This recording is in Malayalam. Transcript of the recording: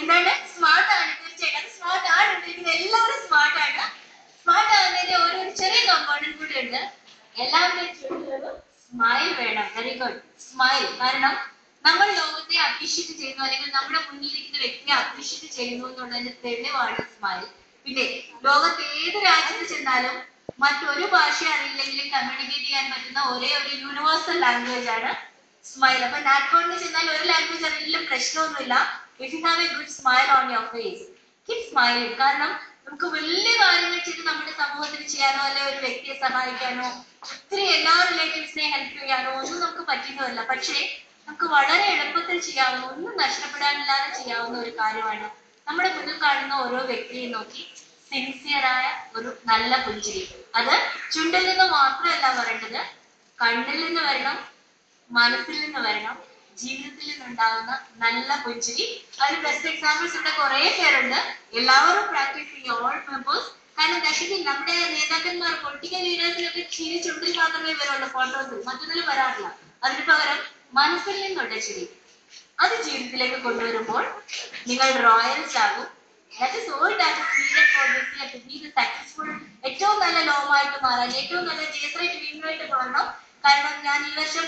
എന്താണ്? സ്മാർട്ട് ആണ്. തീർച്ചയായിട്ടും അത് സ്മാർട്ട് ആണ്. എല്ലാവരും സ്മാർട്ട് ആണ്. സ്മാർട്ട് ആകുന്നതിന്റെ ഓരോ ചെറിയ കമ്പോണന്റ് കൂടി ഉണ്ട്. എല്ലാവരുടെയും ചുണ്ടിലൊരു സ്മൈൽ വേണം. Very good, smile. കാരണം നമ്മൾ ലോകത്തെ അപ്രീഷിയേറ്റ് ചെയ്യുന്നു, അല്ലെങ്കിൽ നമ്മുടെ മുന്നിലിരിക്കുന്ന വ്യക്തിയെ അപ്രീഷിയേറ്റ് ചെയ്യുന്നു എന്നുള്ളതിന്റെ തെളിവാണ് സ്മൈൽ. പിന്നെ ലോകത്ത് ഏത് രാജ്യത്ത് ചെന്നാലും മറ്റൊരു ഭാഷ അറിയില്ലെങ്കിലും കമ്മ്യൂണിക്കേറ്റ് ചെയ്യാൻ പറ്റുന്ന ഒരേ ഒരു യൂണിവേഴ്സൽ ലാംഗ്വേജ് ആണ് സ്മൈൽ. അപ്പൊ നാറ്റ്കോണിന് ചെന്നാൽ ഒരു ലാംഗ്വേജ് അറിയില്ലെങ്കിലും പ്രശ്നമൊന്നുമില്ല. If you have a good smile on your face, keep smiling. കാരണം നമുക്ക് വലിയ കാര്യങ്ങൾ ചെയ്ത് നമ്മുടെ സമൂഹത്തിന് ചെയ്യാനോ, അല്ലെങ്കിൽ ഒരു വ്യക്തിയെ സഹായിക്കാനോ, ഒത്തിരി എല്ലാ റിലേറ്റീവ്സിനെ ഹെൽപ്പ് ചെയ്യാനോ ഒന്നും നമുക്ക് പറ്റുന്നതല്ല. പക്ഷേ നമുക്ക് വളരെ എളുപ്പത്തിൽ ചെയ്യാവുന്ന, ഒന്നും നഷ്ടപ്പെടാനില്ലാതെ ചെയ്യാവുന്ന ഒരു കാര്യമാണ് നമ്മുടെ മുന്നിൽ കാണുന്ന ഓരോ വ്യക്തിയെ നോക്കി സിൻസിയറായ ഒരു നല്ല പുഞ്ചിരി. അത് ചുണ്ടിൽ നിന്ന് മാത്രമല്ല വരേണ്ടത്, കണ്ണിൽ നിന്ന് വരണം, മനസ്സിൽ നിന്ന് വരണം, ജീവിതത്തിൽ നിന്നുണ്ടാകുന്ന നല്ല പുഞ്ചിരി. അതിന് ബെസ്റ്റ് എക്സാമ്പിൾസ് ഇവിടെ കുറെ പേരുണ്ട്. എല്ലാവരും പ്രാക്ടീസ് ചെയ്യുക, ഓൾ മെമ്പേഴ്സ്. കാരണം ദശത്തിൽ നമ്മുടെ നേതാക്കന്മാർ, പൊളിറ്റിക്കൽ ലീഡേഴ്സിനൊക്കെ ചിരി ചുണ്ടിൽ മാത്രമേ വരുള്ളൂ ഫോട്ടോസ്, മറ്റൊന്നിലും വരാറില്ല. അതിന് പകരം മനസ്സിൽ നിന്നുള്ള ചിരി, അത് ജീവിതത്തിലേക്ക് കൊണ്ടുവരുമ്പോൾ നിങ്ങൾ റോയൽസ് ആകും. That is all that is needed for this year to be the successful. ഏറ്റവും നല്ല ലോമായിട്ട് മാറാൻ, ഏറ്റവും നല്ല ജയശ്രീ ടീമായിട്ട് മാറണം. കാരണം ഞാൻ ഈ വർഷം